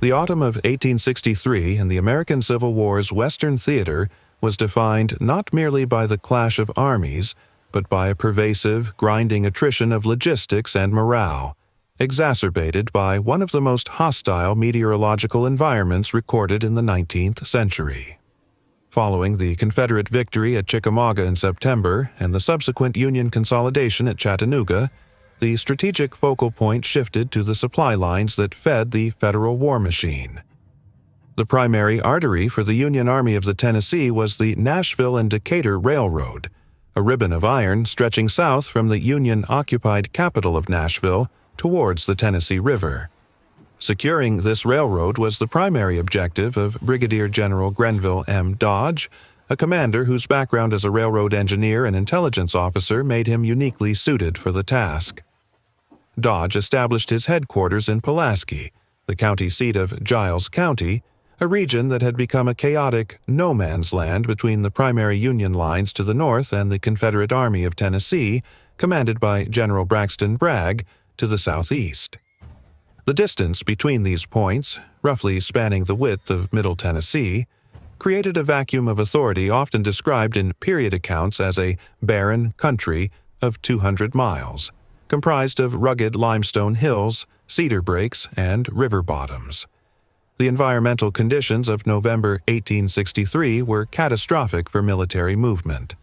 The autumn of 1863 in the American Civil War's Western theater was defined not merely by the clash of armies, but by a pervasive, grinding attrition of logistics and morale, exacerbated by one of the most hostile meteorological environments recorded in the 19th century. Following the Confederate victory at Chickamauga in September and the subsequent Union consolidation at Chattanooga, the strategic focal point shifted to the supply lines that fed the Federal war machine. The primary artery for the Union Army of the Tennessee was the Nashville and Decatur Railroad, a ribbon of iron stretching south from the Union-occupied capital of Nashville towards the Tennessee River. Securing this railroad was the primary objective of Brigadier General Grenville M. Dodge, a commander whose background as a railroad engineer and intelligence officer made him uniquely suited for the task. Dodge established his headquarters in Pulaski, the county seat of Giles County, a region that had become a chaotic no-man's land between the primary Union lines to the north and the Confederate Army of Tennessee, commanded by General Braxton Bragg, to the southeast. The distance between these points, roughly spanning the width of Middle Tennessee, created a vacuum of authority often described in period accounts as a barren country of 200 miles, comprised of rugged limestone hills, cedar breaks, and river bottoms. The environmental conditions of November 1863 were catastrophic for military movement.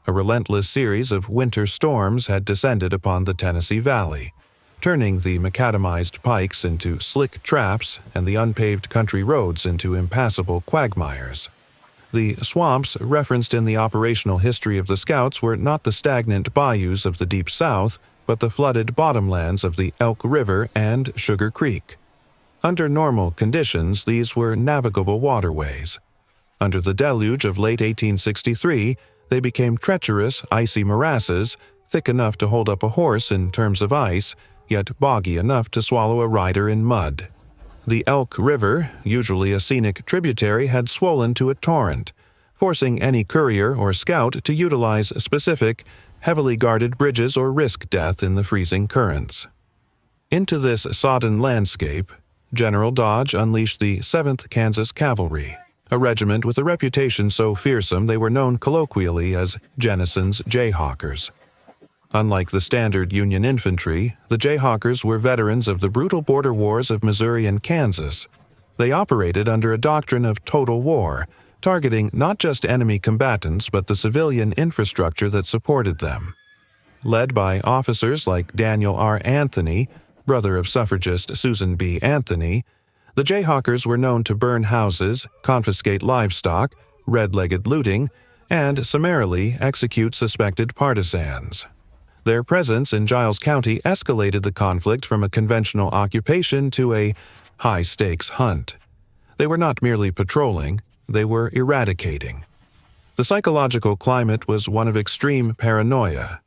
A relentless series of winter storms had descended upon the Tennessee Valley, turning the macadamized pikes into slick traps and the unpaved country roads into impassable quagmires. The swamps referenced in the operational history of the Scouts were not the stagnant bayous of the Deep South, but the flooded bottomlands of the Elk River and Sugar Creek. Under normal conditions, these were navigable waterways. Under the deluge of late 1863, they became treacherous, icy morasses, thick enough to hold up a horse in terms of ice, yet boggy enough to swallow a rider in mud. The Elk River, usually a scenic tributary, had swollen to a torrent, forcing any courier or scout to utilize specific, heavily guarded bridges or risk death in the freezing currents. Into this sodden landscape, General Dodge unleashed the 7th Kansas Cavalry, a regiment with a reputation so fearsome they were known colloquially as Jennison's Jayhawkers. Unlike the standard Union infantry, the Jayhawkers were veterans of the brutal border wars of Missouri and Kansas. They operated under a doctrine of total war, targeting not just enemy combatants but the civilian infrastructure that supported them. Led by officers like Daniel R. Anthony, brother of suffragist Susan B. Anthony, the Jayhawkers were known to burn houses, confiscate livestock, red-legged looting, and summarily execute suspected partisans. Their presence in Giles County escalated the conflict from a conventional occupation to a high-stakes hunt. They were not merely patrolling, they were eradicating. The psychological climate was one of extreme paranoia.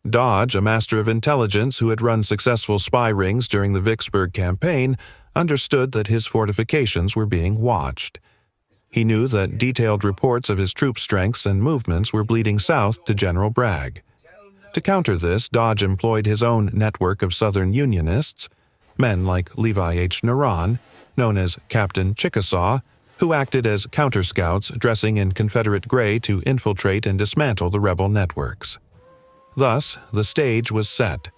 Dodge, a master of intelligence who had run successful spy rings during the Vicksburg campaign, understood that his fortifications were being watched. He knew that detailed reports of his troop strengths and movements were bleeding south to General Bragg. To counter this, Dodge employed his own network of Southern Unionists, men like Levi H. Naran, known as Captain Chickasaw, who acted as counter-scouts dressing in Confederate gray to infiltrate and dismantle the rebel networks. Thus, the stage was set.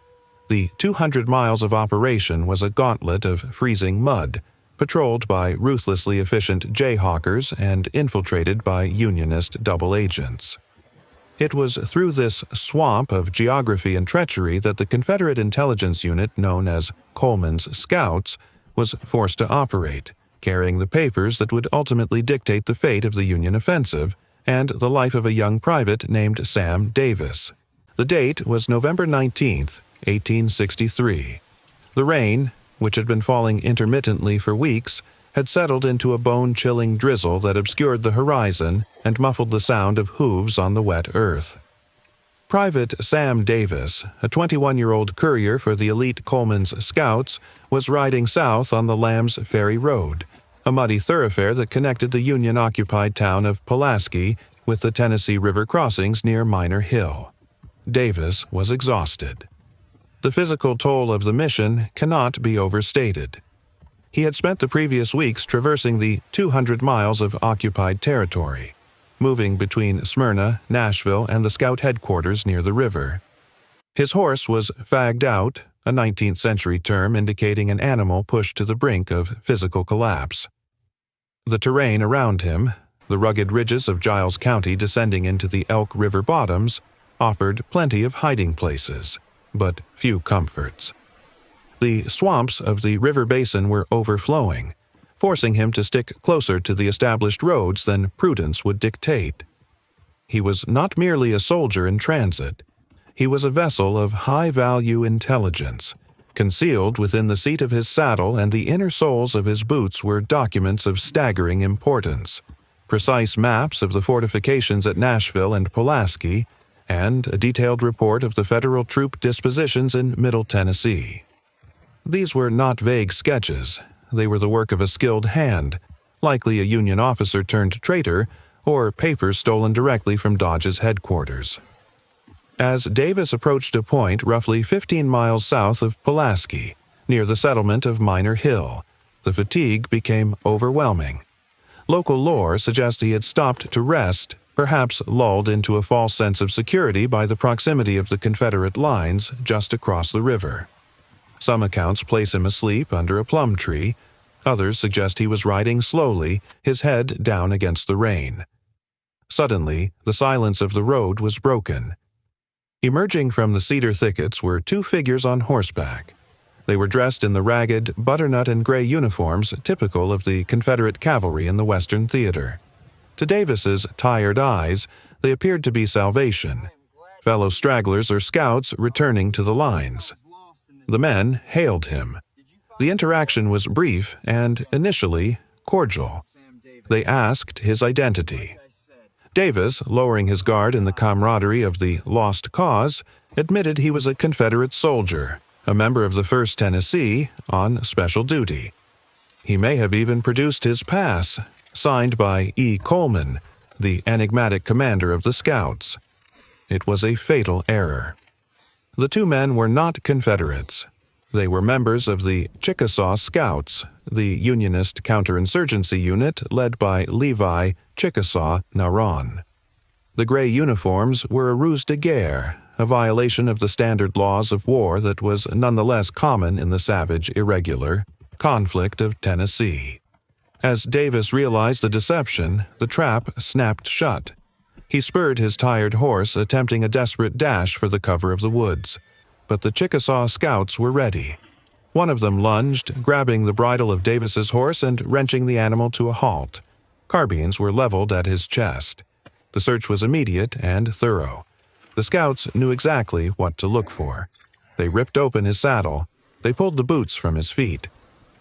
The 200 miles of operation was a gauntlet of freezing mud, patrolled by ruthlessly efficient Jayhawkers and infiltrated by Unionist double agents. It was through this swamp of geography and treachery that the Confederate intelligence unit known as Coleman's Scouts was forced to operate, carrying the papers that would ultimately dictate the fate of the Union offensive and the life of a young private named Sam Davis. The date was November 19, 1863. The rain, which had been falling intermittently for weeks, had settled into a bone-chilling drizzle that obscured the horizon and muffled the sound of hooves on the wet earth. Private Sam Davis, a 21-year-old courier for the elite Coleman's Scouts, was riding south on the Lamb's Ferry Road, a muddy thoroughfare that connected the Union-occupied town of Pulaski with the Tennessee River crossings near Miner Hill. Davis was exhausted. The physical toll of the mission cannot be overstated. He had spent the previous weeks traversing the 200 miles of occupied territory, moving between Smyrna, Nashville, and the Scout headquarters near the river. His horse was fagged out, a 19th century term indicating an animal pushed to the brink of physical collapse. The terrain around him, the rugged ridges of Giles County descending into the Elk River bottoms, offered plenty of hiding places, but few comforts. The swamps of the river basin were overflowing, forcing him to stick closer to the established roads than prudence would dictate. He was not merely a soldier in transit. He was a vessel of high-value intelligence. Concealed within the seat of his saddle and the inner soles of his boots were documents of staggering importance, precise maps of the fortifications at Nashville and Pulaski, and a detailed report of the federal troop dispositions in Middle Tennessee. These were not vague sketches. They were the work of a skilled hand, likely a Union officer turned traitor, or papers stolen directly from Dodge's headquarters. As Davis approached a point roughly 15 miles south of Pulaski, near the settlement of Minor Hill, the fatigue became overwhelming. Local lore suggests he had stopped to rest, perhaps lulled into a false sense of security by the proximity of the Confederate lines just across the river. Some accounts place him asleep under a plum tree. Others suggest he was riding slowly, his head down against the rein. Suddenly, the silence of the road was broken. Emerging from the cedar thickets were two figures on horseback. They were dressed in the ragged, butternut and gray uniforms typical of the Confederate cavalry in the Western theater. To Davis's tired eyes, they appeared to be salvation, fellow stragglers or scouts returning to the lines. The men hailed him. The interaction was brief and, initially, cordial. They asked his identity. Davis, lowering his guard in the camaraderie of the lost cause, admitted he was a Confederate soldier, a member of the 1st Tennessee, on special duty. He may have even produced his pass, signed by E. Coleman, the enigmatic commander of the Scouts. It was a fatal error. The two men were not Confederates. They were members of the Chickasaw Scouts, the Unionist counterinsurgency unit led by Levi Chickasaw Naron. The gray uniforms were a ruse de guerre, a violation of the standard laws of war that was nonetheless common in the savage, irregular conflict of Tennessee. As Davis realized the deception, the trap snapped shut. He spurred his tired horse, attempting a desperate dash for the cover of the woods. But the Chickasaw Scouts were ready. One of them lunged, grabbing the bridle of Davis's horse and wrenching the animal to a halt. Carbines were leveled at his chest. The search was immediate and thorough. The scouts knew exactly what to look for. They ripped open his saddle. They pulled the boots from his feet.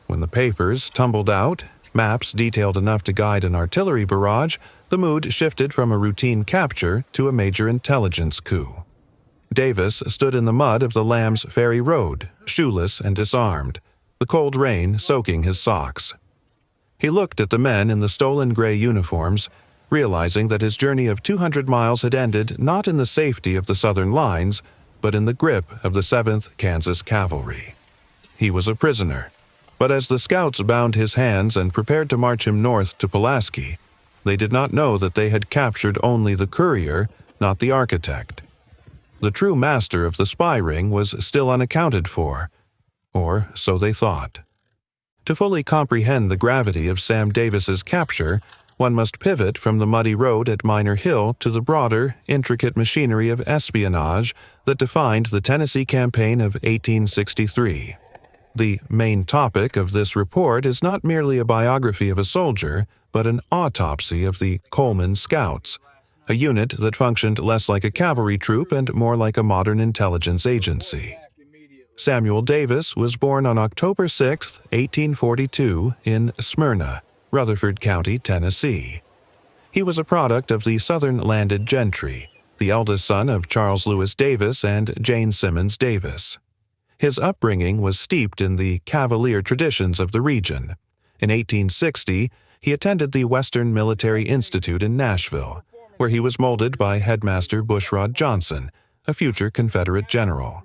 When the papers tumbled out, maps detailed enough to guide an artillery barrage, the mood shifted from a routine capture to a major intelligence coup. Davis stood in the mud of the Lamb's Ferry Road, shoeless and disarmed, the cold rain soaking his socks. He looked at the men in the stolen gray uniforms, realizing that his journey of 200 miles had ended not in the safety of the Southern lines, but in the grip of the 7th Kansas Cavalry. He was a prisoner, but as the scouts bound his hands and prepared to march him north to Pulaski, they did not know that they had captured only the courier, not the architect. The true master of the spy ring was still unaccounted for, or so they thought. To fully comprehend the gravity of Sam Davis's capture, one must pivot from the muddy road at Minor Hill to the broader, intricate machinery of espionage that defined the Tennessee campaign of 1863. The main topic of this report is not merely a biography of a soldier, but an autopsy of the Coleman Scouts, a unit that functioned less like a cavalry troop and more like a modern intelligence agency. Samuel Davis was born on October 6, 1842, in Smyrna, Rutherford County, Tennessee. He was a product of the southern landed gentry, the eldest son of Charles Lewis Davis and Jane Simmons Davis. His upbringing was steeped in the Cavalier traditions of the region. In 1860, he attended the Western Military Institute in Nashville, where he was molded by Headmaster Bushrod Johnson, a future Confederate general.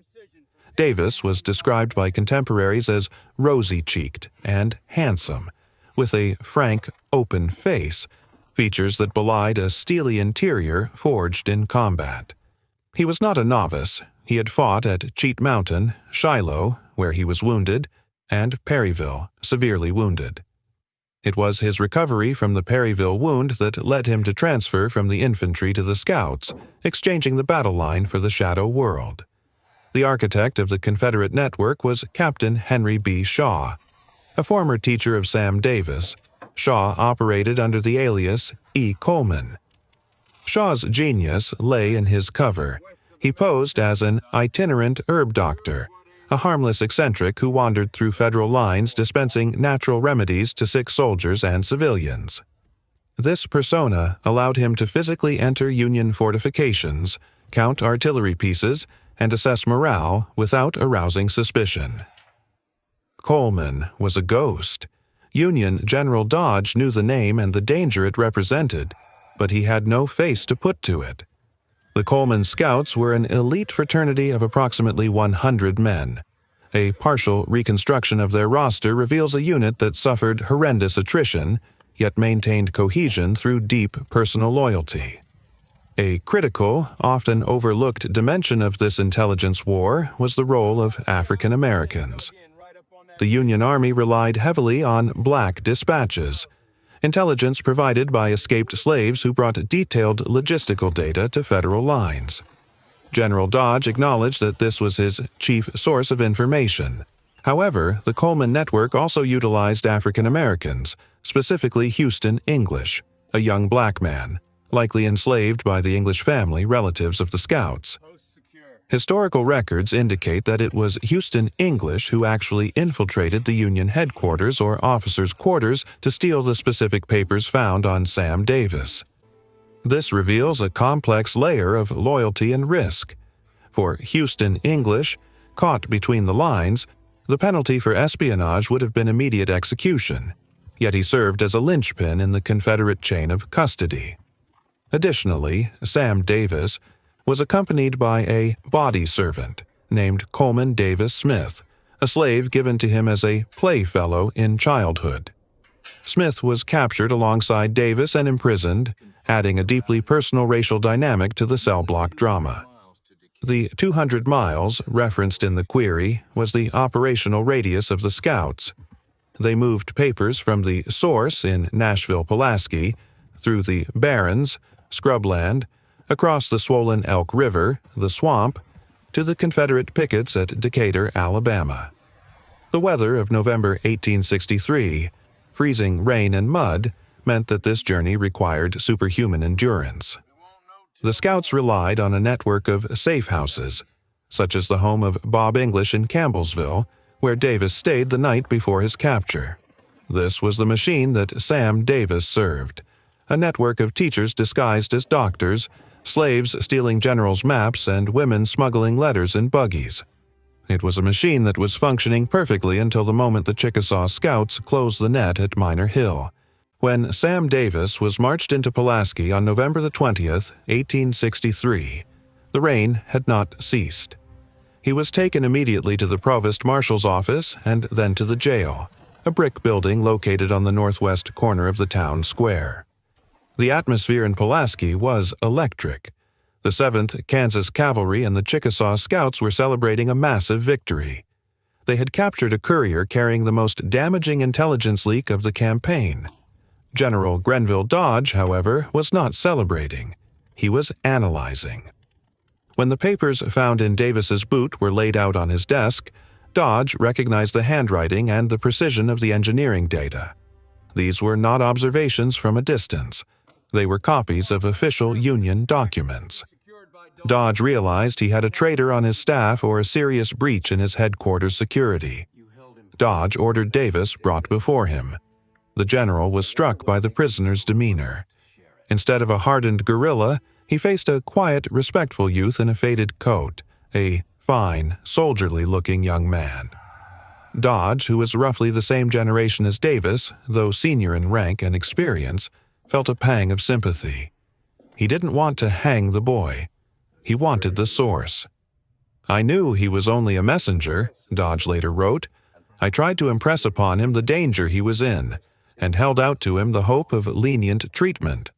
Davis was described by contemporaries as rosy-cheeked and handsome, with a frank, open face, features that belied a steely interior forged in combat. He was not a novice. He had fought at Cheat Mountain, Shiloh, where he was wounded, and Perryville, severely wounded. It was his recovery from the Perryville wound that led him to transfer from the infantry to the Scouts, exchanging the battle line for the Shadow World. The architect of the Confederate network was Captain Henry B. Shaw. A former teacher of Sam Davis, Shaw operated under the alias E. Coleman. Shaw's genius lay in his cover. He posed as an itinerant herb doctor, a harmless eccentric who wandered through federal lines dispensing natural remedies to sick soldiers and civilians. This persona allowed him to physically enter Union fortifications, count artillery pieces, and assess morale without arousing suspicion. Coleman was a ghost. Union General Dodge knew the name and the danger it represented, but he had no face to put to it. The Coleman Scouts were an elite fraternity of approximately 100 men. A partial reconstruction of their roster reveals a unit that suffered horrendous attrition, yet maintained cohesion through deep personal loyalty. A critical, often overlooked dimension of this intelligence war was the role of African Americans. The Union Army relied heavily on black dispatches, intelligence provided by escaped slaves who brought detailed logistical data to federal lines. General Dodge acknowledged that this was his chief source of information. However, the Coleman network also utilized African Americans, specifically Houston English, a young black man, likely enslaved by the English family relatives of the Scouts. Historical records indicate that it was Houston English who actually infiltrated the Union headquarters or officers' quarters to steal the specific papers found on Sam Davis. This reveals a complex layer of loyalty and risk. For Houston English, caught between the lines, the penalty for espionage would have been immediate execution, yet he served as a linchpin in the Confederate chain of custody. Additionally, Sam Davis was accompanied by a body servant named Coleman Davis Smith, a slave given to him as a playfellow in childhood. Smith was captured alongside Davis and imprisoned, adding a deeply personal racial dynamic to the cell block drama. The 200 miles referenced in the query was the operational radius of the Scouts. They moved papers from the source in Nashville, Pulaski, through the barrens, scrubland, across the swollen Elk River, the swamp, to the Confederate pickets at Decatur, Alabama. The weather of November 1863, freezing rain and mud, meant that this journey required superhuman endurance. The Scouts relied on a network of safe houses, such as the home of Bob English in Campbellsville, where Davis stayed the night before his capture. This was the machine that Sam Davis served, a network of teachers disguised as doctors, slaves stealing generals' maps, and women smuggling letters in buggies. It was a machine that was functioning perfectly until the moment the Chickasaw Scouts closed the net at Miner Hill. When Sam Davis was marched into Pulaski on November the 20th, 1863, the rain had not ceased. He was taken immediately to the provost marshal's office and then to the jail, a brick building located on the northwest corner of the town square. The atmosphere in Pulaski was electric. The 7th Kansas Cavalry and the Chickasaw Scouts were celebrating a massive victory. They had captured a courier carrying the most damaging intelligence leak of the campaign. General Grenville Dodge, however, was not celebrating. He was analyzing. When the papers found in Davis's boot were laid out on his desk, Dodge recognized the handwriting and the precision of the engineering data. These were not observations from a distance. They were copies of official Union documents. Dodge realized he had a traitor on his staff or a serious breach in his headquarters security. Dodge ordered Davis brought before him. The general was struck by the prisoner's demeanor. Instead of a hardened guerrilla, he faced a quiet, respectful youth in a faded coat, a fine, soldierly-looking young man. Dodge, who was roughly the same generation as Davis, though senior in rank and experience, felt a pang of sympathy. He didn't want to hang the boy. He wanted the source. "I knew he was only a messenger," Dodge later wrote. "I tried to impress upon him the danger he was in, and held out to him the hope of lenient treatment."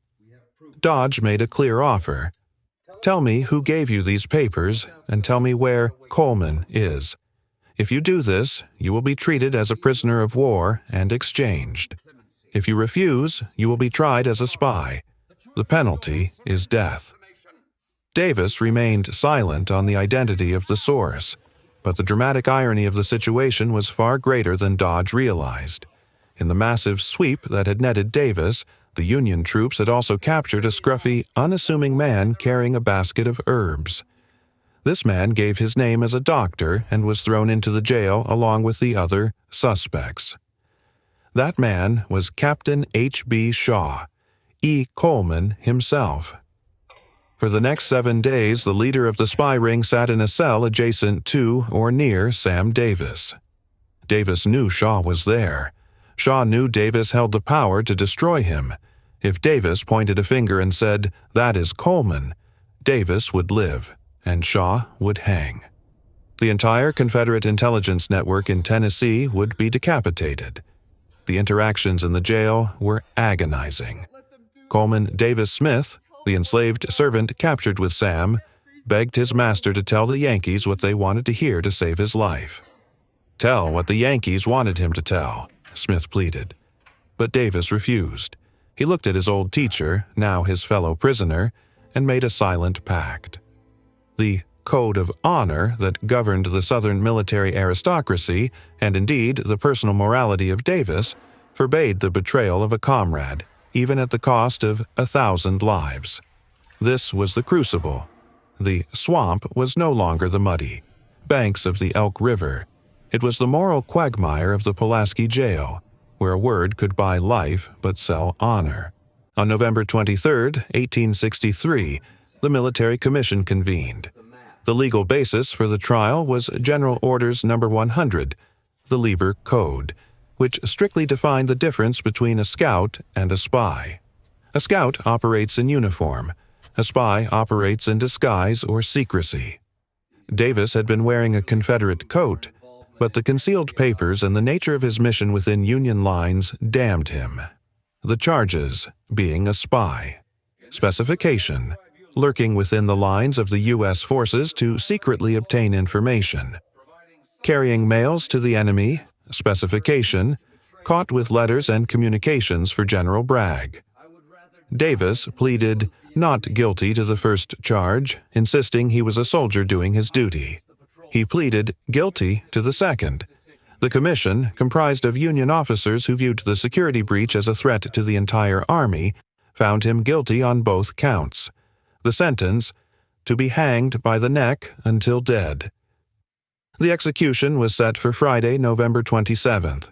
Dodge made a clear offer. "Tell me who gave you these papers, and tell me where Coleman is. If you do this, you will be treated as a prisoner of war and exchanged. If you refuse, you will be tried as a spy. The penalty is death." Davis remained silent on the identity of the source, but the dramatic irony of the situation was far greater than Dodge realized. In the massive sweep that had netted Davis, the Union troops had also captured a scruffy, unassuming man carrying a basket of herbs. This man gave his name as a doctor and was thrown into the jail along with the other suspects. That man was Captain H.B. Shaw, E. Coleman himself. For the next 7 days, the leader of the spy ring sat in a cell adjacent to or near Sam Davis. Davis knew Shaw was there. Shaw knew Davis held the power to destroy him. If Davis pointed a finger and said, "That is Coleman," Davis would live, and Shaw would hang. The entire Confederate intelligence network in Tennessee would be decapitated. The interactions in the jail were agonizing. Coleman Davis Smith, the enslaved servant captured with Sam, begged his master to tell the Yankees what they wanted to hear to save his life. "Tell what the Yankees wanted him to tell," Smith pleaded. But Davis refused. He looked at his old teacher, now his fellow prisoner, and made a silent pact. The code of honor that governed the Southern military aristocracy, and indeed the personal morality of Davis, forbade the betrayal of a comrade, even at the cost of 1,000 lives. This was the crucible. The swamp was no longer the muddy banks of the Elk River. It was the moral quagmire of the Pulaski jail, where a word could buy life but sell honor. On November 23, 1863, the military commission convened. The legal basis for the trial was General Orders No. 100, the Lieber Code, which strictly defined the difference between a scout and a spy. A scout operates in uniform. A spy operates in disguise or secrecy. Davis had been wearing a Confederate coat, but the concealed papers and the nature of his mission within Union lines damned him. The charges being a spy. Specification: lurking within the lines of the U.S. forces to secretly obtain information. Carrying mails to the enemy. Specification: caught with letters and communications for General Bragg. Davis pleaded not guilty to the first charge, insisting he was a soldier doing his duty. He pleaded guilty to the second. The commission, comprised of Union officers who viewed the security breach as a threat to the entire Army, found him guilty on both counts. The sentence: to be hanged by the neck until dead. The execution was set for Friday, November 27th.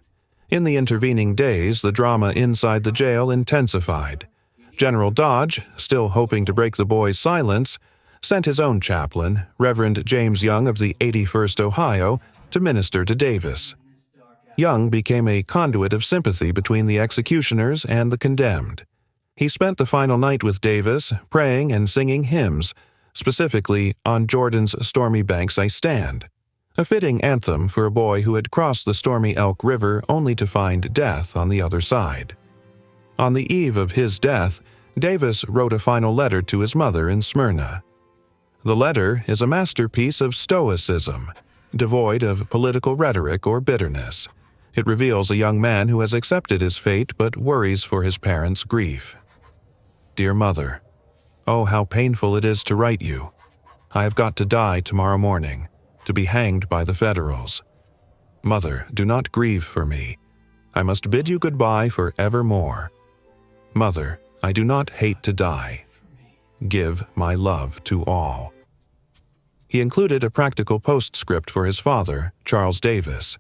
In the intervening days, the drama inside the jail intensified. General Dodge, still hoping to break the boys' silence, sent his own chaplain, Reverend James Young of the 81st Ohio, to minister to Davis. Young became a conduit of sympathy between the executioners and the condemned. He spent the final night with Davis, praying and singing hymns, specifically "On Jordan's Stormy Banks I Stand," a fitting anthem for a boy who had crossed the stormy Elk River only to find death on the other side. On the eve of his death, Davis wrote a final letter to his mother in Smyrna. The letter is a masterpiece of stoicism, devoid of political rhetoric or bitterness. It reveals a young man who has accepted his fate but worries for his parents' grief. Dear Mother, oh, how painful it is to write you. I have got to die tomorrow morning, to be hanged by the Federals. Mother, do not grieve for me. I must bid you goodbye for evermore. Mother, I do not hate to die. Give my love to all. He included a practical postscript for his father, Charles Davis.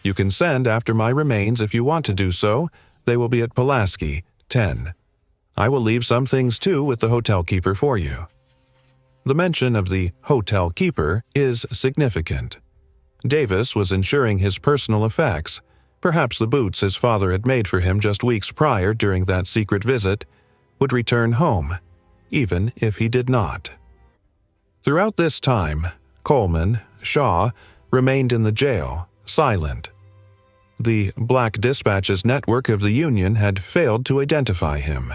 You can send after my remains if you want to do so. They will be at Pulaski, 10. I will leave some things too with the hotel keeper for you. The mention of the hotel keeper is significant. Davis was ensuring his personal effects. Perhaps the boots his father had made for him just weeks prior during that secret visit would return home, even if he did not. Throughout this time, Coleman, Shaw, remained in the jail, silent. The Black Dispatches network of the Union had failed to identify him.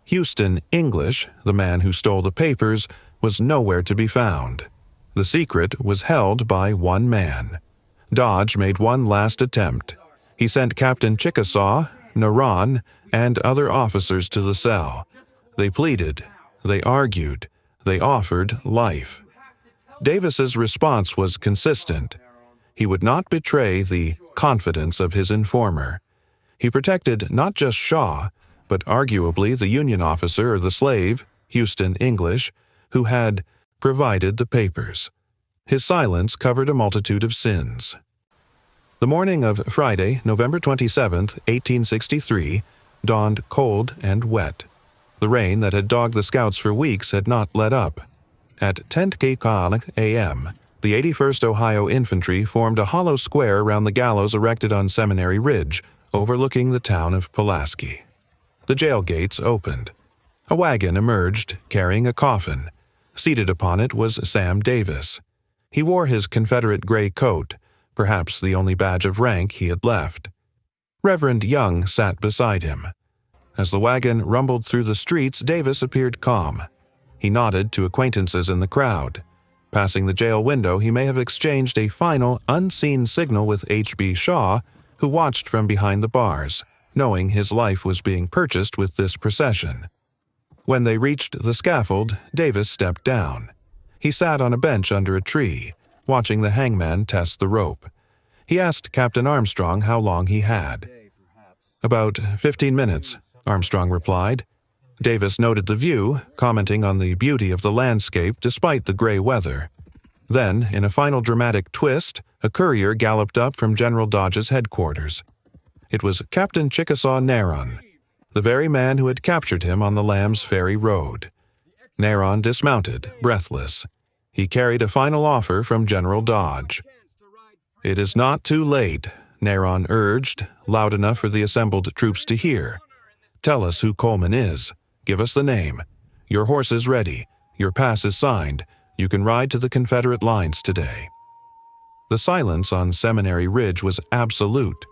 Houston English, the man who stole the papers, was nowhere to be found. The secret was held by one man. Dodge made one last attempt. He sent Captain Chickasaw, Naran, and other officers to the cell. They pleaded, they argued, they offered life. Davis's response was consistent. He would not betray the confidence of his informer. He protected not just Shaw, but arguably the Union officer or the slave, Houston English, who had provided the papers. His silence covered a multitude of sins. The morning of Friday, November 27, 1863, dawned cold and wet. The rain that had dogged the scouts for weeks had not let up. At 10:00 a.m., the 81st Ohio Infantry formed a hollow square around the gallows erected on Seminary Ridge, overlooking the town of Pulaski. The jail gates opened. A wagon emerged, carrying a coffin. Seated upon it was Sam Davis. He wore his Confederate gray coat, perhaps the only badge of rank he had left. Reverend Young sat beside him. As the wagon rumbled through the streets, Davis appeared calm. He nodded to acquaintances in the crowd. Passing the jail window, he may have exchanged a final, unseen signal with H.B. Shaw, who watched from behind the bars, knowing his life was being purchased with this procession. When they reached the scaffold, Davis stepped down. He sat on a bench under a tree, watching the hangman test the rope. He asked Captain Armstrong how long he had. "About 15 minutes," Armstrong replied. Davis noted the view, commenting on the beauty of the landscape despite the gray weather. Then, in a final dramatic twist, a courier galloped up from General Dodge's headquarters. It was Captain Chickasaw Naran, the very man who had captured him on the Lamb's Ferry Road. Naran dismounted, breathless. He carried a final offer from General Dodge. "It is not too late," Naran urged, loud enough for the assembled troops to hear. "Tell us who Coleman is. Give us the name. Your horse is ready. Your pass is signed. You can ride to the Confederate lines today." The silence on Seminary Ridge was absolute.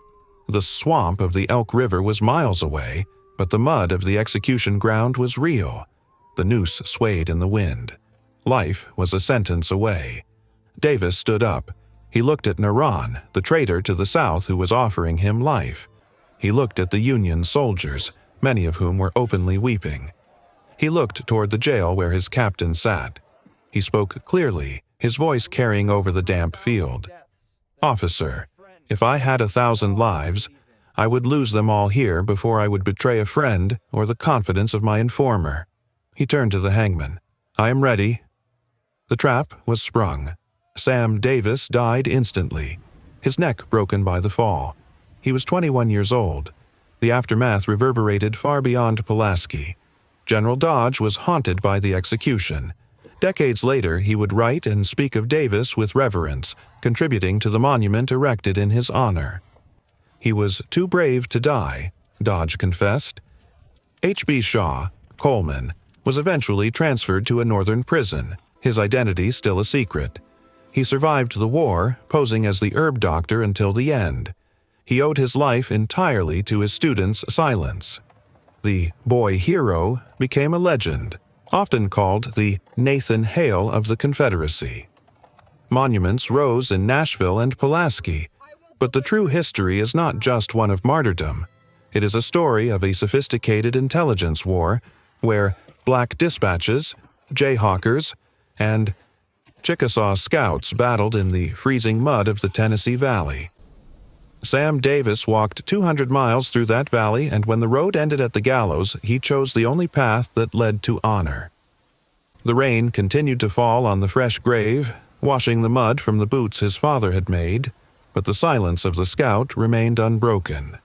The swamp of the Elk River was miles away, but the mud of the execution ground was real. The noose swayed in the wind. Life was a sentence away. Davis stood up. He looked at Naran, the traitor to the South who was offering him life. He looked at the Union soldiers, many of whom were openly weeping. He looked toward the jail where his captain sat. He spoke clearly, his voice carrying over the damp field. "Officer, if I had 1,000 lives, I would lose them all here before I would betray a friend or the confidence of my informer." He turned to the hangman. "I am ready." The trap was sprung. Sam Davis died instantly, his neck broken by the fall. He was 21 years old. The aftermath reverberated far beyond Pulaski. General Dodge was haunted by the execution. Decades later, he would write and speak of Davis with reverence, contributing to the monument erected in his honor. "He was too brave to die," Dodge confessed. H.B. Shaw, Coleman, was eventually transferred to a northern prison, his identity still a secret. He survived the war, posing as the herb doctor until the end. He owed his life entirely to his students' silence. The boy hero became a legend, often called the Nathan Hale of the Confederacy. Monuments rose in Nashville and Pulaski, but the true history is not just one of martyrdom. It is a story of a sophisticated intelligence war where Black Dispatches, Jayhawkers, and Chickasaw Scouts battled in the freezing mud of the Tennessee Valley. Sam Davis walked 200 miles through that valley, and when the road ended at the gallows, he chose the only path that led to honor. The rain continued to fall on the fresh grave, washing the mud from the boots his father had made, but the silence of the scout remained unbroken.